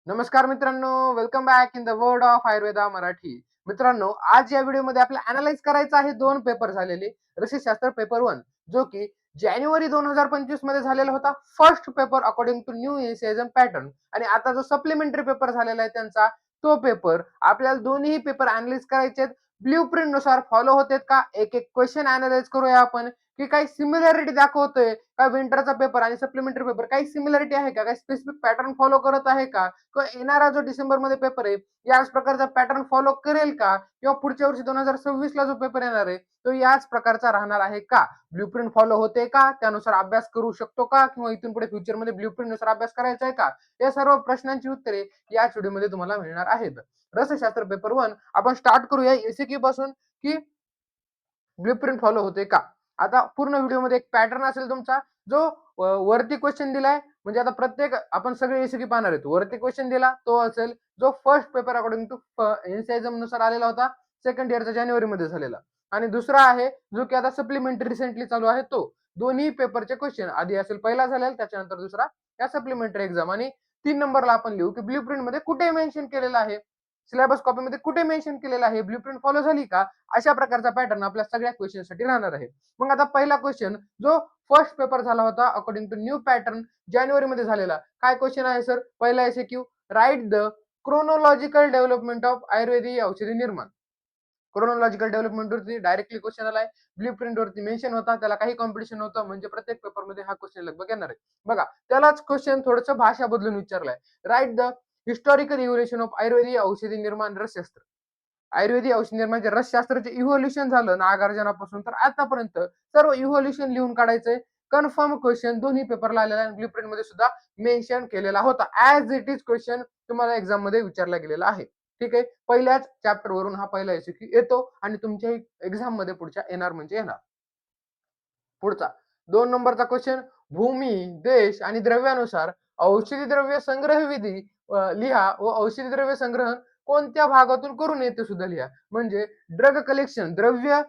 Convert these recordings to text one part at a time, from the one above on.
नमस्कार मित्रांनो, welcome back in the world of Ayurveda Marathi. मित्रांनो, आज या व्हिडिओमध्ये आपल्याला अॅनालाइज करायचं आहे दोन पेपर झालेले. रसायनशास्त्र पेपर 1 जो की जानेवारी 2025 मध्ये झालेला होता. First paper according to new NCISM pattern आणि आता जो सप्लिमेंटरी पेपर झालेला आहे त्यांचा तो पेपर. आपल्याला दोन्ही पेपर अॅनालाइज करायचे आहेत. ब्लूप्रिंट नुसार फॉलो होतात का? एक-एक क्वेश्चन अॅनालाइज करूया आपण, की काही सिमिलॅरिटी दाखवतोय का विंटरचा पेपर आणि सप्लिमेंटरी पेपर काही सिमिलॅरिटी आहे का? काही स्पेसिफिक पॅटर्न फॉलो करत आहे का? किंवा येणारा जो डिसेंबरमध्ये पेपर आहे याच प्रकारचा पॅटर्न फॉलो करेल का? किंवा पुढच्या वर्षी 2026 ला जो पेपर येणार आहे तो याच प्रकारचा राहणार आहे का? ब्लूप्रिंट फॉलो होते का? त्यानुसार अभ्यास करू शकतो का? किंवा इथून पुढे फ्युचरमध्ये ब्लूप्रिंट नुसार अभ्यास करायचा आहे का? या सर्व प्रश्नांची उत्तरे याच व्हिडिओमध्ये तुम्हाला मिळणार आहेत. रसशास्त्र पेपर 1 आपण स्टार्ट करूया एसीक्यू पासून, की ब्लूप्रिंट फॉलो होते का? आता पूर्ण व्हिडिओमध्ये एक पॅटर्न असेल तुमचा, जो वरती क्वेश्चन दिलाय, म्हणजे आता प्रत्येक आपण सगळे एसीक्यू पाहणार आहेत. वरती क्वेश्चन दिला तो असेल जो फर्स्ट पेपर अकॉर्डिंग टू एन्साइझम नुसार आलेला होता, सेकंड इयरचा जानेवारीमध्ये झालेला. आणि दुसरा आहे जो की आता सप्लिमेंटरी रिसेंटली चालू आहे तो. दोन्ही पेपरचे क्वेश्चन आधी असेल पहिला झालेला, त्याच्यानंतर दुसरा या सप्लिमेंटरी एक्झाम. आणि 3 नंबरला आपण लिहू की ब्लूप्रिंट मध्ये कुठे मेन्शन केलेलं आहे, सिलेबस कॉपीमध्ये कुठे मेन्शन केलेलं आहे, ब्लूप्रिंट फॉलो झाली का? अशा प्रकारचा पॅटर्न आपल्या सगळ्या क्वेश्चनसाठी राहणार आहे. मग आता पहिला क्वेश्चन जो फर्स्ट पेपर झाला होता अकॉर्डिंग टू न्यू पॅटर्न जानेवारीमध्ये झालेला, काय क्वेश्चन आहे सर? पहिला SQ, write the chronological development of Ayurvedic औषधी निर्माण. क्रोनोलॉजिकल डेव्हलपमेंट वरती डायरेक्टली क्वेश्चन आलाय. ब्लूप्रिंट वरती मेन्शन होता, त्याला काही कॉम्पिटिशन नव्हतं, म्हणजे प्रत्येक पेपरमध्ये हा क्वेश्चन लगभग येणार आहे. बघा, त्यालाच क्वेश्चन थोडंसं भाषा बदलून विचारलाय. Write the historical evolution of Ayurvedic औषधी निर्माण रसशास्त्र. आयुर्वेदिक औषध निर्माणचे रसशास्त्राचे इव्होल्युशन झालं नागार्जुनापासून तर आतापर्यंत सर्व इव्होल्युशन लिहून काढायचंय. कन्फर्म क्वेश्चन दोन्ही पेपरला आलेला आहे. ब्लूप्रिंट मध्ये सुद्धा मेन्शन केलेला होता. ऍज इट इज क्वेश्चन तुम्हाला एक्झाम मध्ये विचारला गेलेला आहे. ठीक आहे, पहिल्याच चॅप्टर वरून हा पहिला एसक्यू येतो आणि तुमच्या एक्झाम मध्ये पुढच्या येणार म्हणजे येणार. पुढचा 2 नंबरचा क्वेश्चन, भूमी, देश आणि द्रव्यानुसार औषधी द्रव्य संग्रह विधी लिहा व औषधी द्रव्य संग्रहण कोणत्या भागातून करून येते सुद्धा लिहा. म्हणजे ड्रग कलेक्शन, द्रव्य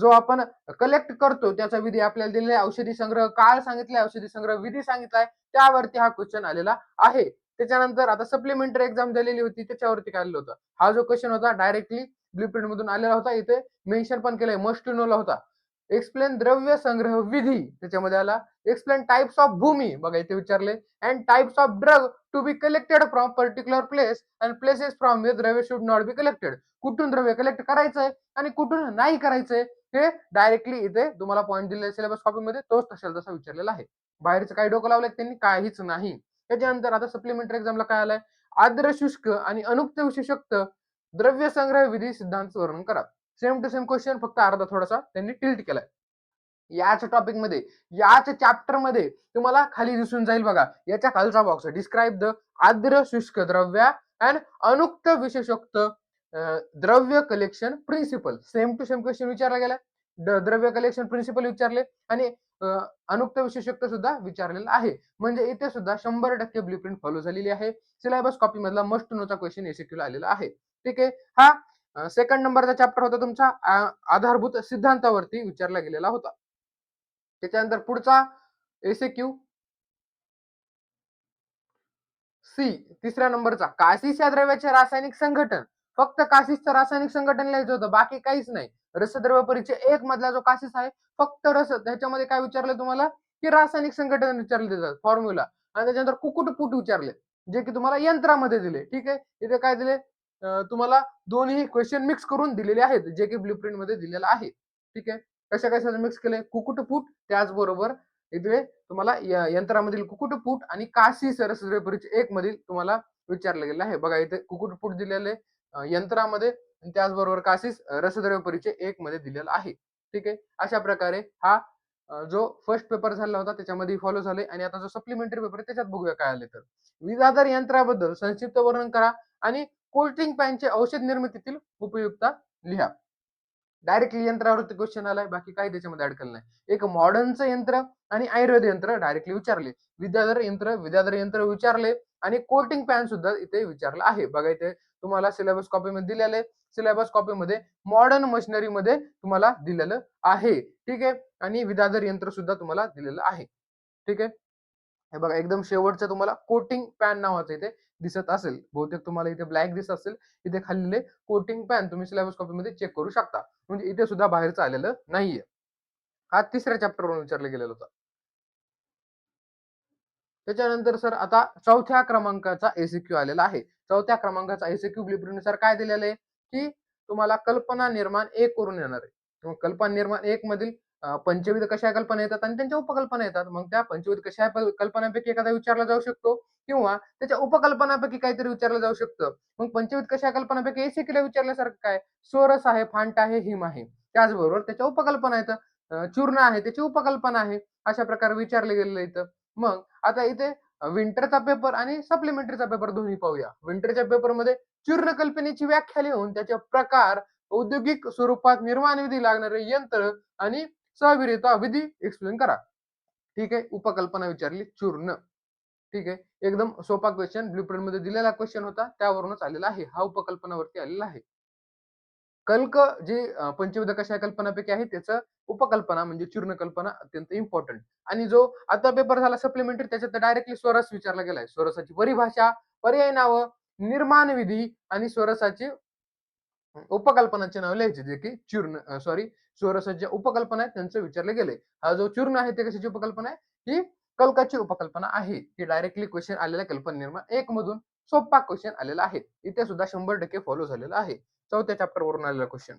जो आपण कलेक्ट करतो त्याचा विधी आपल्याला दिलेला आहे. औषधी संग्रह काळ सांगितलाय, औषधी संग्रह विधी सांगितलाय, त्यावरती हा क्वेश्चन आलेला आहे. त्याच्यानंतर आता सप्लिमेंटरी एक्झाम झालेली होती, त्याच्यावरती काय आलेलं होतं, हा जो क्वेश्चन होता डायरेक्टली ब्लूप्रिंट मधून आलेला होता. इथे मेन्शन पण केलंय, मस्ट टू नोला होता. एक्सप्लेन द्रव्य संग्रह विधी, त्याच्यामध्ये आला. एक्सप्लेन टाइप्स ऑफ भूमी, बघा इथे विचारले. And types of drug to be collected from particular place and places from way द्रव्य शुड नॉट बी कलेक्टेड. कुठून द्रव्य कलेक्ट करायचंय आणि कुठून नाही करायचंय हे डायरेक्टली इथे तुम्हाला पॉईंट दिलेला सिलेबस कॉपीमध्ये तोच तसा तसा विचारलेला आहे. बाहेरचं काही डोकं लावलंय त्यांनी, काहीच नाही. त्याच्यानंतर आता सप्लिमेंटरी एक्झामला काय आलंय, आर्द्र शुष्क आणि अनुक्त विशेषक्त द्रव्य संग्रह विधी सिद्धांत वर्णन करा. सेम टू सेम क्वेश्चन, फक्त अर्धा थोडासा त्यांनी टिल्ट केलाय. याच टॉपिक मध्ये, याच चॅप्टर मध्ये तुम्हाला खाली दिसून जाईल बघा, याच्या खालचा बॉक्स, डिस्क्राईब द आर्द्र शुष्क द्रव्य अँड अनुक्त विशेषोक्त द्रव्य collection principal. Same to same question विचारला गेला. द्रव्य कलेक्शन प्रिन्सिपल विचारले आणि अनुक्त विशेषोक्त सुद्धा विचारलेला आहे. म्हणजे इथे सुद्धा 100% ब्लूप्रिंट फॉलो झालेली आहे. सिलेबस कॉपी मधला मस्ट टू नोचा क्वेश्चन एसक्यू आलेला आहे. ठीक आहे, हा सेकंड नंबरचा चॅप्टर होता तुमचा आधारभूत सिद्धांतावरती विचारला गेलेला होता. त्याच्यानंतर पुढचा एसक्यू सी, तिसऱ्या नंबरचा, कासिस या द्रव्याचे रासायनिक संघटन. फक्त कासिसचं रासायनिक संघटन लिहायचं होतं, बाकी काहीच नाही. रसद्रव्य परिचय 1 मधला जो कासिस आहे, फक्त रस, त्याच्यामध्ये काय विचारलं तुम्हाला, की रासायनिक संघटन विचारले जातात, फॉर्म्युला. आणि त्याच्यानंतर कुकुटपूट विचारले, जे की तुम्हाला यंत्रामध्ये दिले. ठीक आहे, इथे काय दिले, तुम्हाला दोन्ही क्वेश्चन मिक्स करून दिलेले आहेत, जे की ब्लूप्रिंट मध्ये दिलेलं आहे. ठीक आहे, कशा कशाचं मिक्स केलंय, कुकुटपूट, त्याचबरोबर इथे तुम्हाला यंत्रामधील कुकुटपूट आणि काशी सरस्वती परीक्षा 1 मधील तुम्हाला विचारलं गेलं आहे. बघा इथे कुकुटपूट दिलेले यंत्रामध्ये आणि त्याचबरोबर काशीस रसद्रव्य परीक्षा 1 मध्ये दिलेला आहे. ठीक आहे, अशा प्रकारे हा जो फर्स्ट पेपर झाला होता त्याच्यामध्ये फॉलो झाले. आणि आता जो सप्लिमेंटरी पेपर आहे त्याच्यात बघूया काय आले तर. विजाधर यंत्राबद्दल संक्षिप्त वर्णन करा आणि कोल्ड्रिंक पॅनचे औषध निर्मितीतील उपयुक्तता लिहा. डायरेक्टली यंत्रावरती क्वेश्चन आलाय, बाकी काही त्याच्यामध्ये अडकलं नाही. एक मॉडर्नचं यंत्र आणि आयुर्वेद यंत्र डायरेक्टली विचारले. विद्याधर यंत्र विचारले आणि कोटिंग पॅन सुद्धा इथे विचारलं आहे. बघा इथे तुम्हाला सिलेबस कॉपीमध्ये दिलेले, सिलेबस कॉपीमध्ये मॉडर्न मशिनरी मध्ये तुम्हाला दिलेलं आहे. ठीक आहे, आणि विद्याधर यंत्र सुद्धा तुम्हाला दिलेलं आहे. ठीक आहे, हे बघा एकदम शेवटचं तुम्हाला कोटिंग पॅन नावाचं इथे दिसत असेल, बहुतेक तुम्हाला इथे ब्लॅक दिसत असेल, इथे खाल्लेले कोटिंग पॅन तुम्ही सिलेबस कॉपीमध्ये चेक करू शकता. म्हणजे इथे सुद्धा बाहेरचं आलेलं नाहीये. हा तिसऱ्या चॅप्टरवरून विचारलं गेलेलं होतं. त्याच्यानंतर सर आता चौथ्या क्रमांकाचा एसीक्यू आलेला आहे. चौथ्या क्रमांकाचा एसीक्यू ब्लूप्रिंटनुसार काय दिलेलं आहे, की तुम्हाला कल्पना निर्माण 1 करून येणार आहे. मग कल्पना निर्माण 1 मधील पंचविध कशा कल्पना येतात आणि त्यांच्या उपकल्पना येतात. मग त्या पंचविध कशा कल्पनांपैकी एखादा विचारला जाऊ शकतो किंवा त्याच्या उपकल्पनांपैकी काहीतरी विचारलं जाऊ शकतं. मग पंचविध कशा कल्पनांपैकी एसीक्यूला विचारल्यासारखं काय? स्वरस आहे, फांट आहे, हिम आहे. त्याचबरोबर त्याच्या उपकल्पना आहेत. चूर्ण आहे, त्याची उपकल्पना आहे. अशा प्रकारे विचारले गेलेलं इथं. मग आता इथे विंटरचा पेपर आणि सप्लिमेंटरीचा पेपर दोन्ही पाहूया. विंटरच्या पेपरमध्ये चूर्ण कल्पनेची व्याख्या लिहून त्याचे प्रकार, औद्योगिक स्वरूपात निर्माण विधी लागणारे यंत्र आणि सहविर्यता विधी एक्सप्लेन करा. ठीक आहे. उपकल्पना विचारली चूर्ण. ठीक आहे. एकदम सोपा क्वेश्चन ब्लूप्रिंटमध्ये दिलेला क्वेश्चन होता त्यावरूनच आलेला आहे. हा उपकल्पनावरती आलेला आहे. कल्क जे पंचविध कशा कल्पनापैकी आहे त्याचं उपकल्पना म्हणजे चूर्ण कल्पना अत्यंत इम्पॉर्टंट. आणि जो आता पेपर झाला सप्लिमेंटरी त्याच्यात डायरेक्टली स्वरस विचारला गेलाय. स्वरसाची परिभाषा, पर्याय नावं, निर्माण विधी आणि स्वरसाची उपकल्पनाचे नाव लिहायचे जे की स्वरसाच्या उपकल्पना आहेत त्यांचं विचारलं गेलंय. हा जो चूर्ण आहे ते कशाची उपकल्पना आहे? ही कल्काची उपकल्पना आहे. ही डायरेक्टली क्वेश्चन आलेला कल्पना निर्माण 1 मधून सोपा क्वेश्चन आलेला आहे. इथे सुद्धा 100% फॉलो झालेला आहे. चौथ्या चॅप्टर वरून आलेला क्वेश्चन.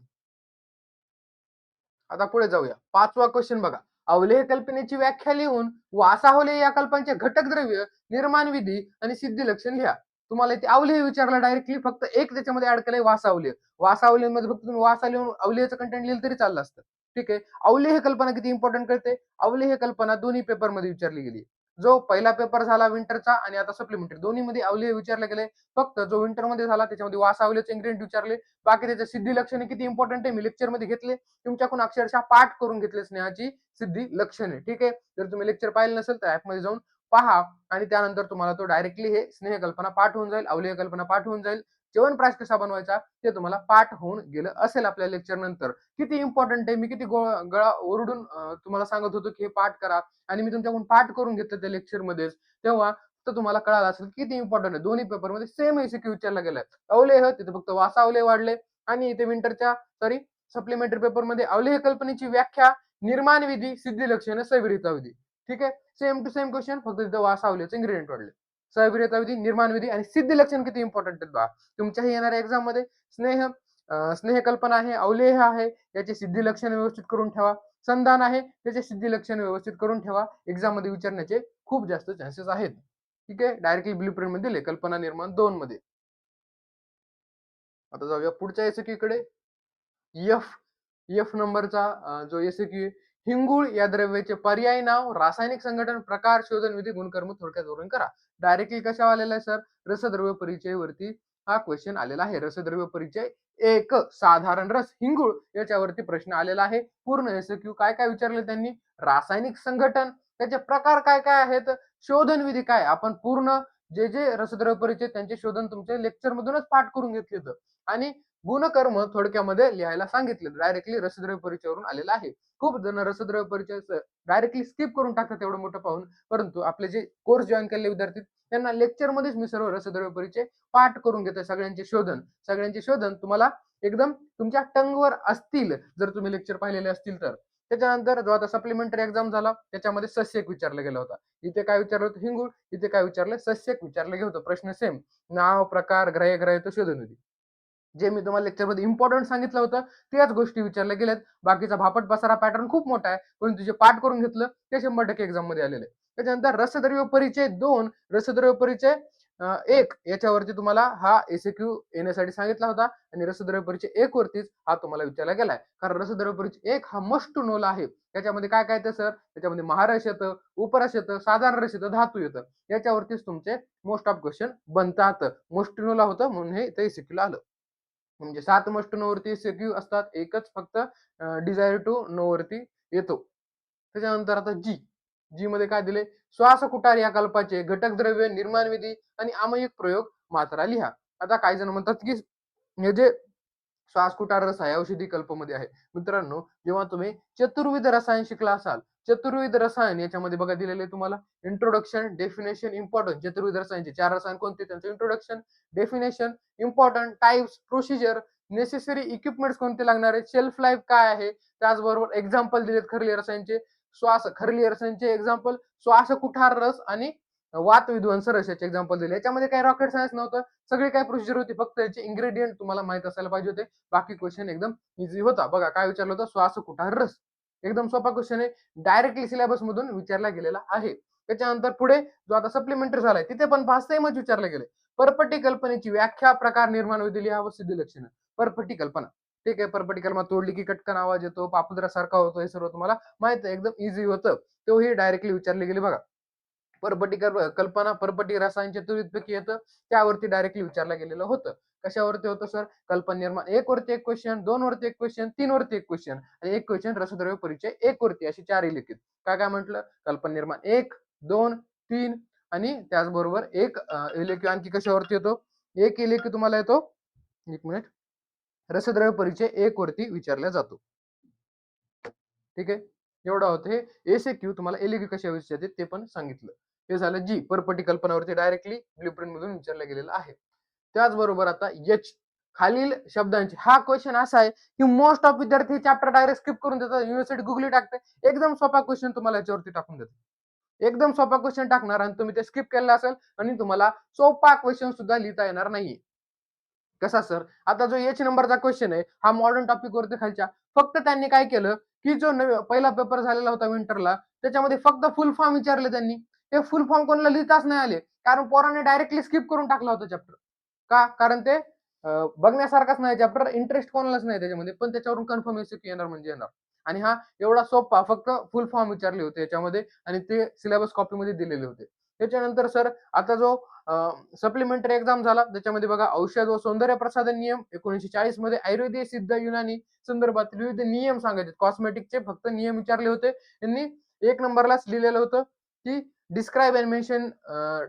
आता पुढे जाऊया. 5वा क्वेश्चन बघा. अवलेह कल्पनेची व्याख्या लिहून वासावले या कल्पनेचे घटक द्रव्य, निर्माण विधी आणि सिद्धी लक्षण लिहा. तुम्हाला इथे अवलेह विचारला डायरेक्टली फक्त एक त्याच्यामध्ये ऍड केलंय वासावलेह. वासावलेहमध्ये फक्त तुम्ही वासा लिहून अवलेहचं कंटेंट लिहिलं तरी चाललं असतं. ठीक आहे. अवलेह कल्पना किती इम्पॉर्टंट कळते? अवलेह कल्पना दोन्ही पेपरमध्ये विचारली गेली. जो पहिला पेपर झाला विंटरचा आणि आता सप्लिमेंटरी दोन्हीमध्ये अवलेह विचारले गेले. फक्त जो विंटरमध्ये झाला त्याच्यामध्ये वासावलेचे इन्ग्रेडियंट विचारले. बाकी त्याच्या सिद्धी लक्षणे किती इम्पॉर्टंट आहे मी लेक्चरमध्ये घेतले. तुमच्याकडून अक्षरशः पाठ करून घेतले स्नेहाची सिद्धी लक्षणे. ठीक आहे. जर तुम्ही लेक्चर पाहिलं नसेल तर ऍपमध्ये जाऊन पहा आणि त्यानंतर तुम्हाला तो डायरेक्टली हे स्नेह कल्पना पाठ होऊन जाईल, अवलेह कल्पना पाठ होऊन जाईल. च्यवनप्राश कसा बनवायचा ते तुम्हाला पाठ होऊन गेलं असेल आपल्या लेक्चर नंतर. किती इम्पॉर्टंट आहे मी किती गळा ओरडून तुम्हाला सांगत होतो की हे पाठ करा आणि मी तुमच्याकडून पाठ करून घेतलं त्या लेक्चरमध्येच. तेव्हा तर तुम्हाला कळालं असेल किती इम्पॉर्टंट आहे. दोन्ही पेपरमध्ये सेम एमसीक्यू विचारला गेलाय. अवलेह तिथे फक्त वासा अवलेह वाढले आणि इथे विंटरच्या सप्लिमेंटरी पेपरमध्ये अवलेह कल्पनेची व्याख्या, निर्माण विधी, सिद्धी लक्षणे, सहविर्यता विधी. ठीक आहे. सेम टू सेम क्वेश्चन फक्त तिथे वासावलेचे इन्ग्रेडियंट वाढले. सहविर्यता विधी, निर्माण विधी आणि सिद्धी लक्षण किती इम्पॉर्टंट आहेत बघा. तुमच्याही येणाऱ्या एक्झाम मध्ये स्नेह कल्पना आहे, अवलेह आहे, याची सिद्धी लक्षण व्यवस्थित करून ठेवा. संधान आहे, त्याचे सिद्धी लक्षण व्यवस्थित करून ठेवा. एक्झाम मध्ये विचारण्याचे खूप जास्त चान्सेस आहेत. ठीक आहे. डायरेक्टली ब्लूप्रिंट मध्ये दिले कल्पना निर्माण 2 मध्ये. आता जाऊया पुढच्या एसक्यू कडे. एफ एफ नंबरचा जो एसक्यू हिंगुळ या द्रव्याचे पर्याय नाव, रासायनिक संघटन, प्रकार, शोधन विधी, गुणकर्म थोडक्यात वरून करा. डायरेक्टली कशा आलेला आहे सर? रसद्रव्य परिचय वरती हा क्वेश्चन आलेला आहे. रसद्रव्य परिचय 1 साधारण रस हिंगुळ याच्यावरती प्रश्न आलेला आहे. पूर्ण एसक्यू काय काय विचारले त्यांनी? रासायनिक संघटन, त्याचे प्रकार काय काय आहेत, शोधन विधी काय. आपण पूर्ण जे जे रसद्रव्य परिचय त्यांचे शोधन तुमच्या लेक्चर मधूनच पाठ करून घेतले आणि गुणकर्म थोडक्यामध्ये लिहायला सांगितले. डायरेक्टली रसद्रव्य परिचयावरून आलेला आहे. खूप जण रसद्रव्य परिचय डायरेक्टली स्किप करून टाकतात एवढं मोठं पाहून. परंतु आपले जे कोर्स जॉईन केलेले विद्यार्थी त्यांना लेक्चर मध्येच मी सर्व रसद्रव्य परिचय पाठ करून घेतो. सगळ्यांचे शोधन तुम्हाला एकदम तुमच्या टंगवर असतील जर तुम्ही लेक्चर पाहिलेले असतील तर. त्याच्यानंतर जो आता सप्लिमेंटरी एक्झाम झाला त्याच्यामध्ये सस्यक विचारला गेला होता. इथे काय विचारलं होतं? हिंगुळ. इथे काय विचारलं? सस्यक विचारलं गेलं होतं. प्रश्न सेम. नाव, प्रकार, ग्राह्य शोधन विधी. जे मी तुम्हाला लेक्चरमध्ये इम्पॉर्टंट सांगितलं होतं त्याच गोष्टी विचारल्या गेल्यात. बाकीचा भापट पसारा पॅटर्न खूप मोठा आहे, पण तुझे पाठ करून घेतलं ते 100% एक्झाम मध्ये आलेले. त्याच्यानंतर रसद्रव्य परिचय 2, रसद्रव्य परिचय 1 याच्यावरती तुम्हाला हा एसक्यू येण्यासाठी सांगितला होता आणि रसद्रव्य परिचय 1 वरतीच हा तुम्हाला विचारला गेलाय. कारण रसद्रव्य परिचय 1 हा मस्ट टू नोला आहे. त्याच्यामध्ये काय काय येतं सर? त्याच्यामध्ये महारस येतं, उपरस येतं, साधारण रस येतं, धातू येतं. याच्यावरतीच तुमचे मोस्ट ऑफ क्वेश्चन बनतात. मोस्ट टू नोला होतं म्हणून हे इथे एसक्यूला आलं. म्हणजे 7 मस्ट नो वरती सेक्यू असतात. एकच फक्त डिझायर टू नो वरती येतो. त्याच्यानंतर आता जी मध्ये काय दिले? श्वास कुटार या कल्पाचे घटक द्रव्य, निर्माण विधी आणि आमयिक प्रयोग मात्रा लिहा. आता काही जण म्हणतात की हे जे श्वास कुठार रस आहे औषधी कल्पमध्ये आहे. मित्रांनो, जेव्हा तुम्ही चतुर्विध रसायन शिकला असाल, चतुर्विध रसायन याच्यामध्ये बघा दिलेले आहे तुम्हाला इंट्रोडक्शन, डेफिनेशन, इम्पोर्टन्ट. चतुर्विध रसायनचे 4 रसायन कोणते? त्यांचं introduction, definition, important, types, procedure, necessary equipments कोणते लागणार आहेत, शेल्फ लाईफ काय आहे, त्याचबरोबर एक्झाम्पल दिलेत खरली रसायनचे. खरली रसायनचे एक्झाम्पल श्वास कुठार रस आणि वात विध्वंस रस याचे एक्झाम्पल दिले. याच्यामध्ये काही रॉकेट सायन्स नव्हतं. सगळी काय प्रोसिजर होती, फक्त याचे इन्ग्रेडियंट तुम्हाला माहित असायला पाहिजे होते. बाकी क्वेश्चन एकदम इझी होता. बघा काय विचारलं होतं, श्वास कुठार रस. एकदम सोपा क्वेश्चन आहे, डायरेक्टली सिलेबस मधून विचारला गेलेला आहे. त्याच्यानंतर पुढे जो आता सप्लिमेंटरी झालाय तिथे पण 5 सेमच विचारले गेले. परपटी कल्पनेची व्याख्या, प्रकार, निर्माण, विधी लिहा व सिद्धी लक्षणं. परपटी कल्पना, ठीक आहे. परपटी कल्पना तोडली की कटकन आवाज येतो, पापुद्रासारखा होतो, हे सर्व तुम्हाला माहित आहे, एकदम इझी होतं. तोही डायरेक्टली विचारले गेले बघा. परपटी कल्पना, परपटी रसायन चतुर्विधपैकी येतं, त्यावरती डायरेक्टली विचारलं गेलेलं होतं. कशावरती होतं सर? कल्पना निर्माण 1 वरती 1 क्वेश्चन, 2 वरती 1 क्वेश्चन, 3 वरती 1 क्वेश्चन आणि 1 क्वेश्चन रसद्रव्य परिचय 1 वरती, अशी 4 लिखित. काय काय म्हटलं? कल्पना निर्माण 1, 2, 3 आणि त्याचबरोबर एक इलेक्यू आणखी कशावरती येतो? एक इलेक्यू तुम्हाला येतो, 1 मिनिट, रसद्रव्य परिचय 1 वरती विचारला जातो. ठीक आहे. एवढं होतं हे. एसएक्यू तुम्हाला एलएक्यू कशा विचारते ते पण सांगितलं. हे झालं जी, परपटी कल्पनावरती डायरेक्टली ब्लूप्रिंट मधून विचारलं गेलेलं आहे. त्याचबरोबर आता एच, खालील शब्दांची, हा क्वेश्चन असा आहे की मोस्ट ऑफ विद्यार्थी चॅप्टर डायरेक्ट स्किप करून देतात, युनिव्हर्सिटी गुगली टाकते, एकदम सोपा क्वेश्चन तुम्हाला याच्यावरती टाकून देते. एकदम सोपा क्वेश्चन टाकणार आणि तुम्ही ते स्किप केलेला असेल आणि तुम्हाला सोपा क्वेश्चन सुद्धा लिहिता येणार नाही. कसा सर? आता जो एच नंबरचा क्वेश्चन आहे हा मॉडर्न टॉपिक वरती खालच्या, फक्त त्यांनी काय केलं की जो पहिला पेपर झालेला होता विंटरला, त्याच्यामध्ये फक्त फुल फॉर्म विचारले त्यांनी. ते फुल फॉर्म कोणाला लिहिताच नाही आले, कारण पोरांनी डायरेक्टली स्किप करून टाकला होता चॅप्टर. का? कारण ते बघण्यासारखाच नाही चॅप्टर, इंटरेस्ट कोणालाच नाही त्याच्यामध्ये, पण त्याच्यावरून कन्फर्म एमसीक्यू येणार म्हणजे येणार. आणि हा एवढा सोपा, फक्त फुल फॉर्म विचारले होते याच्यामध्ये आणि ते सिलेबस कॉपीमध्ये दिलेले होते. त्याच्यानंतर सर आता जो सप्लिमेंटरी एक्झाम झाला त्याच्यामध्ये बघा औषध व सौंदर्य प्रसाधन नियम 1940 मध्ये आयुर्वेदीय सिद्ध युनानी संदर्भात विविध नियम सांगायचे, कॉस्मेटिकचे फक्त नियम विचारले होते. त्यांनी 1 नंबरलाच लिहिलेलं होतं की describe and mention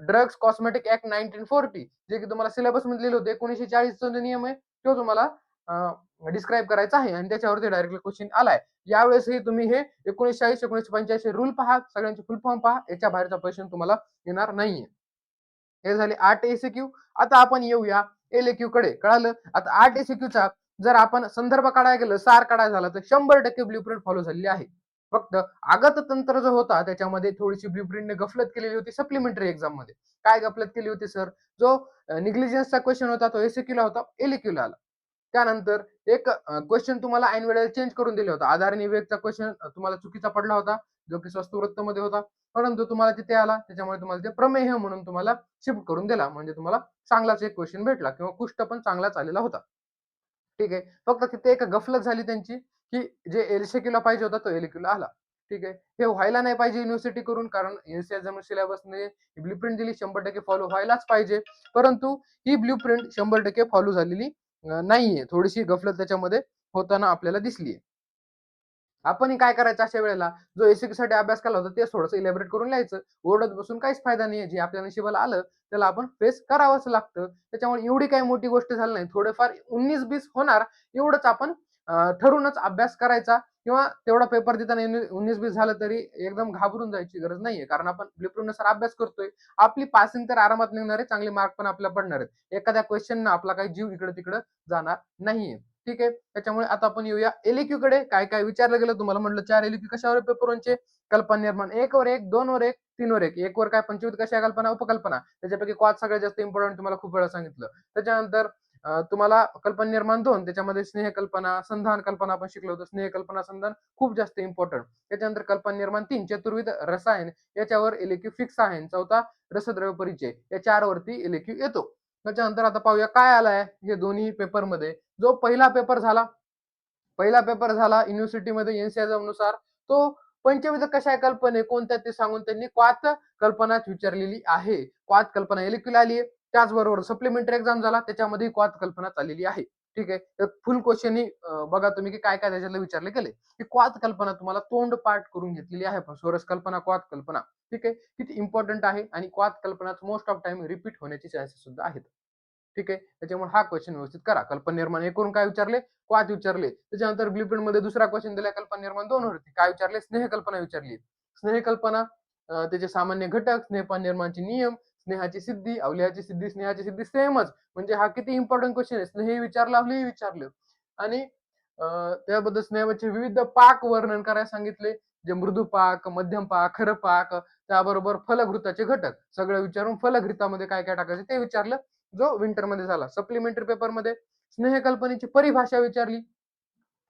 drugs cosmetic act 1940, जे की तुम्हाला सिलेबस मध्ये लिहिलं होतं. 1940 चा नियम आहे तो तुम्हाला डिस्क्राईब करायचा आहे आणि त्याच्यावरती डायरेक्टली क्वेश्चन आलाय. यावेळेसही तुम्ही हे 1940 1985 रूल पहा, सगळ्यांचे फुल फॉर्म पहा, याच्या बाहेरचा क्वेश्चन तुम्हाला येणार नाहीये. हे झाले 8 एसीक्यू. आता आपण येऊया एलएक्यू कडे. कळालं? आता 8 एसीक्यूचा जर आपण संदर्भ काढायला गेलं, सार काढायला झाला तर 100% ब्लूप्रिंट फॉलो झालेली आहे. फक्त आगत तंत्र जो होता त्याच्यामध्ये थोडीशी ब्लूप्रिंटने गफलत केलेली होती सप्लिमेंटरी एक्झाम मध्ये. काय गफलत केली होती सर? जो निग्लिजन्सचा क्वेश्चन होता तो एसीक्यूला होता, एलएक्यूला आला. त्यानंतर एक क्वेश्चन तुम्हाला ऐन वेळेला चेंज करून दिला होता. आधार निवेदचा क्वेश्चन तुम्हाला चुकीचा पडला होता, जो की स्वस्त वृत्तमध्ये होता. परंतु तुम्हाला तिथे आला, त्याच्यामुळे तुम्हाला ते प्रमेय म्हणून तुम्हाला शिफ्ट करून दिला. म्हणजे तुम्हाला चांगलाच एक क्वेश्चन भेटला किंवा कुष्ट पण चांगलाच आलेला होता. ठीक आहे. फक्त तिथे एक गफलत झाली त्यांची, की जे एलसीक्यूला पाहिजे होता तो एलक्यूला आला. ठीक आहे. हे व्हायला नाही पाहिजे युनिव्हर्सिटी करून, कारण एनसीआर सिलेबसने ब्लूप्रिंट दिली 100% फॉलो व्हायलाच पाहिजे. परंतु ही ब्लूप्रिंट 100% फॉलो झालेली नाहीये. थोडीशी गफलत त्याच्यामध्ये होताना आपल्याला दिसली. आपण काय करायचं अशा वेळेला, जो एसीक्यू साठी अभ्यास केला होता तेच थोडंसं इलॅबोरेट करून लिहायचं. ओरडत बसून काहीच फायदा नाहीये. जे आपल्या नशिबाला आलं त्याला आपण फेस करावंच लागतं. त्याच्यामुळे एवढी काही मोठी गोष्ट झाली नाही. थोडेफार 19-20 होणार एवढंच आपण ठरूनच अभ्यास करायचा किंवा तेवढा पेपर देताना 19-20 झालं तरी एकदम घाबरून जायची गरज नाहीये. कारण आपण ब्लूप्रिंटनुसार अभ्यास करतोय. आपली पासिंग तर आरामात निघणार आहे, चांगले मार्क पण आपल्याला पडणार आहेत. एखाद्या क्वेश्चननं आपला काही जीव इकडं-तिकडं जाणार नाहीये. ठीक आहे. त्याच्यामुळे आता आपण येऊया एलक्यू कडे. काय काय विचारलं गेलं तुम्हाला म्हटलं 4 एलक्यू कशावर पेपर वनचे? कल्पना निर्माण 1 वर 1, 2 वर 1, 3 वर 1. 1 वर काय पंचविध कशा कल्पना, उपकल्पना. त्याच्यापैकी क्वाद सगळ्यात जास्त इम्पॉर्टंट तुम्हाला खूप वेळा सांगितलं. त्याच्यानंतर तुम्हाला कल्पना निर्माण 2 त्याच्यामध्ये स्नेह कल्पना, संधान कल्पना आपण शिकलो होतो. स्नेह कल्पना, संधान खूप जास्त इम्पॉर्टंट. त्याच्यानंतर कल्पना निर्माण 3 चतुर्विध रसायन, याच्यावर एलक्यू फिक्स आहे. चौथा रसद्रव्य परिचय, या 4 वरती एलक्यू येतो. त्याच्यानंतर आता पाहूया काय आलाय हे दोन्ही पेपरमध्ये. जो पहिला पेपर झाला युनिव्हर्सिटीमध्ये एनसीआर नुसार, तो पंचविध कशा कल्पने कोणत्या ते सांगून त्यांनी क्वात कल्पना विचारलेली आहे. क्वात कल्पना एलक्यूला आली आहे. त्याचबरोबर सप्लिमेंटरी एक्झाम झाला त्याच्यामध्ये क्वात कल्पना आलेली आहे. ठीक आहे. तर फुल क्वेश्चन बघा तुम्ही की काय काय त्याच्यातलं विचारले गेले. की क्वात कल्पना तुम्हाला तोंड पाठ करून घेतलेली आहे. पण सोरस कल्पना, क्वात कल्पना, ठीक आहे, किती इम्पॉर्टंट आहे आणि क्वात कल्पना मोस्ट ऑफ टाइम रिपीट होण्याची चान्सेस सुद्धा आहेत. ठीक आहे. त्याच्यामुळे हा क्वेश्चन व्यवस्थित करा. कल्पना निर्माण एकूण काय विचारले? क्वाथ विचारले. त्याच्यानंतर ब्लूप्रिंट मध्ये दुसरा क्वेश्चन दिला कल्पना निर्माण 2 वरती. काय विचारले? स्नेह कल्पना विचारली. स्नेह कल्पना त्याचे सामान्य घटक, स्नेह निर्माणचे नियम, स्नेहाची सिद्धी, अवलियाची सिद्धी, स्नेहाची सिद्धी सेमच. म्हणजे हा किती इम्पॉर्टंट क्वेश्चन आहे. स्नेह विचारला, अवलिही विचारलं. आणि त्याबद्दल स्नेहाचे विविध पाक वर्णन करायला सांगितले. जे मृदू पाक, मध्यम पाक, खरं पाक, त्याबरोबर फलघृताचे घटक सगळं विचारून फलघृतामध्ये काय काय टाकायचं ते विचारलं. जो विंटरमध्ये झाला. सप्लिमेंटरी पेपरमध्ये स्नेह कल्पनेची परिभाषा विचारली.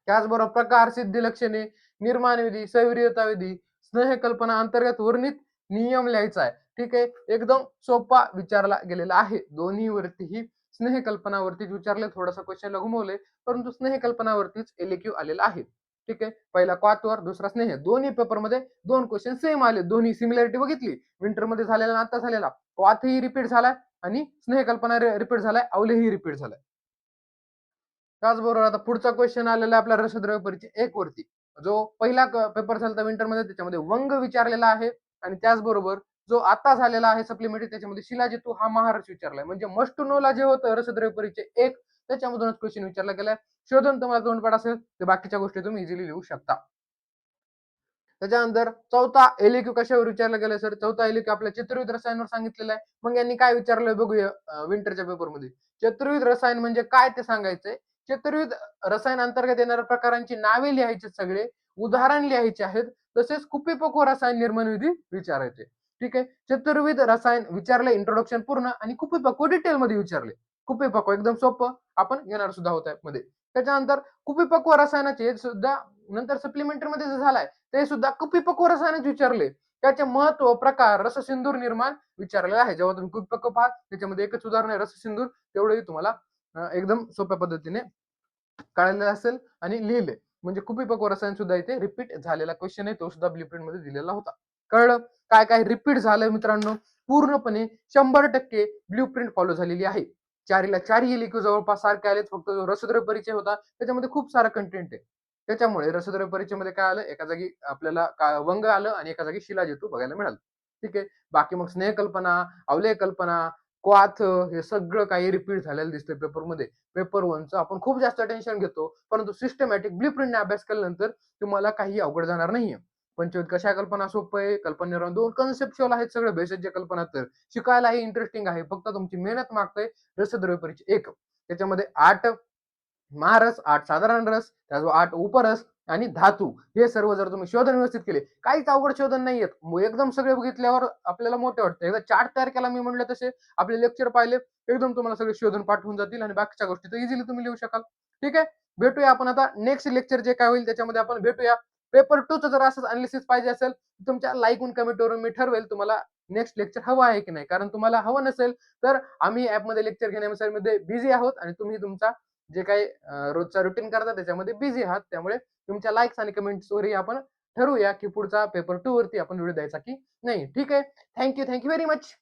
त्याचबरोबर प्रकार, सिद्धी लक्षणे, निर्माण विधी, सविर्यता विधी, स्नेह कल्पना अंतर्गत वर्णित नियम लिहायचा आहे. ठीक आहे. एकदम सोपा विचारला गेलेला आहे. दोन्ही वरतीही स्नेह कल्पनावरतीच विचारले. थोडासा क्वेश्चनला घुमवले, परंतु स्नेह कल्पनावरतीच एलक्यू आलेला आहे. ठीक आहे. पहिला क्वाथवर, दुसरा स्नेह. दोन्ही पेपरमध्ये 2 क्वेश्चन सेम आले. दोन्ही सिमिलॅरिटी बघितली. विंटरमध्ये झालेला आता झालेला. क्वाथही रिपीट झालाय आणि स्नेह कल्पना रिपीट झालाय, अवलेही रिपीट झालाय. त्याचबरोबर आता पुढचा क्वेश्चन आलेला आहे आपला रसद्रव्य परिचय 1 वरती. जो पहिला पेपर झाला विंटरमध्ये त्याच्यामध्ये वंग विचारलेला आहे आणि त्याचबरोबर जो आता झालेला आहे सप्लिमेंटरी त्याच्यामध्ये शिलाजितू हा महारस विचारलाय. म्हणजे मस्ट टू नो ला जे होतं रसद्रव्य परिचय 1 त्याच्यामधूनच क्वेश्चन विचारला गेलाय. शोधून तुम्हाला तोंडपाठ असेल तर बाकीच्या गोष्टी तुम्ही इझिली लिहू शकता. त्याच्यानंतर चौथा एलक्यू कशावर विचारला गेला सर? चौथा एलक्यू आपल्या चतुर्विध रसायनावर सांगितलेला आहे. मग यांनी काय विचारलंय बघूया विंटरच्या पेपरमध्ये. चतुर्विध रसायन म्हणजे काय ते सांगायचंय. चतुर्विध रसायन अंतर्गत येणाऱ्या प्रकारांची नावे लिहायची सगळे, उदाहरण लिहायचे आहेत, तसेच कुपीपक्व रसायन निर्माण विधी विचारायचे. ठीक आहे. चतुर्विध रसायन विचारले इंट्रोडक्शन पूर्ण आणि कुपीपक्व डिटेल मध्ये विचारले. कुपीपक्व एकदम सोपं आपण घेणार सुद्धा होत मध्ये. त्याच्यानंतर कुपीपक्व रसायनाचे सुद्धा नंतर सप्लिमेंटरी मध्ये जे झालाय ते सुद्धा कुपीपक्व रसायनच विचारले. त्याचे महत्व, प्रकार, रससिंधूर निर्माण विचारलेलं आहे. जेव्हा तुम्ही कुपीपक्व पाहाल त्याच्यामध्ये एकच उदाहरण आहे रससिंधूर, तेवढंही तुम्हाला एकदम सोप्या पद्धतीने कळलेलं असेल आणि लिहिले. म्हणजे कुपीपक्व रसायन सुद्धा इथे रिपीट झालेला क्वेश्चन आहे, तो सुद्धा ब्लूप्रिंट मध्ये दिलेला होता. कळलं काय काय रिपीट झालंय मित्रांनो? पूर्णपणे 100% ब्लूप्रिंट फॉलो झालेली आहे. चारीला चारही एलक्यू जवळपास सारखे आलेत. फक्त जो रसद्रव्य परिचय होता त्याच्यामध्ये खूप सारा कंटेंट आहे. त्याच्यामुळे रसद्रव्य परिचयमध्ये काय आलं, एका जागी आपल्याला वंग आलं आणि एका जागी शिलाजितू बघायला मिळालं. ठीक आहे. बाकी मग स्नेह कल्पना, अवलेय कल्पना, क्वाथ हे सगळं काही रिपीट झालेलं दिसतंय पेपरमध्ये. पेपर 1चं आपण खूप जास्त टेन्शन घेतो, परंतु सिस्टमॅटिक ब्लूप्रिंटने अभ्यास केल्यानंतर तुम्हाला काही अवघड जाणार नाहीये. पंचवीत कशा कल्पना सोपं आहे, कल्पना निर्माण 2 कन्सेप्च्युअल आहेत सगळे बेसिकच्या कल्पना तर शिकायलाही इंटरेस्टिंग आहे. फक्त तुमची मेहनत मागतंय रसद्रव्य परिचय 1. त्याच्यामध्ये 8 महारस, 8 साधारण रस, त्याचबरोबर 8 उपरस आणि धातू हे सर्व जर तुम्ही शोधन व्यवस्थित केले, काहीच अवघड शोधन नाहीयेत. एकदम सगळे बघितल्यावर आपल्याला मोठे वाटतं. एकदा चार्ट तयार केला मी म्हणलं तसे आपले लेक्चर पाहिले, एकदम तुम्हाला सगळे शोधन पाठवून जातील आणि बाकीच्या गोष्टी तर इझिली तुम्ही लिहू शकाल. ठीक आहे. भेटूया आपण आता नेक्स्ट लेक्चर जे काय होईल त्याच्यामध्ये आपण भेटूया. पेपर 2 चं जर असंच अनालिसिस पाहिजे असेल तुमच्या लाईक आणि कमेंटवरून मी ठरवेल तुम्हाला नेक्स्ट लेक्चर हवं आहे की नाही. कारण तुम्हाला हवं नसेल तर आम्ही ॲपमध्ये लेक्चर घेण्यामध्ये बिझी आहोत आणि तुम्ही तुमचा जे काही रोजचा रुटीन करता त्याच्यामध्ये बिझी आहात. त्यामुळे तुमच्या लाईक्स आणि कमेंट्सवरही आपण ठरवूया की पुढचा पेपर 2 वरती आपण व्हिडिओ द्यायचा की नाही. ठीक आहे. Thank you very much.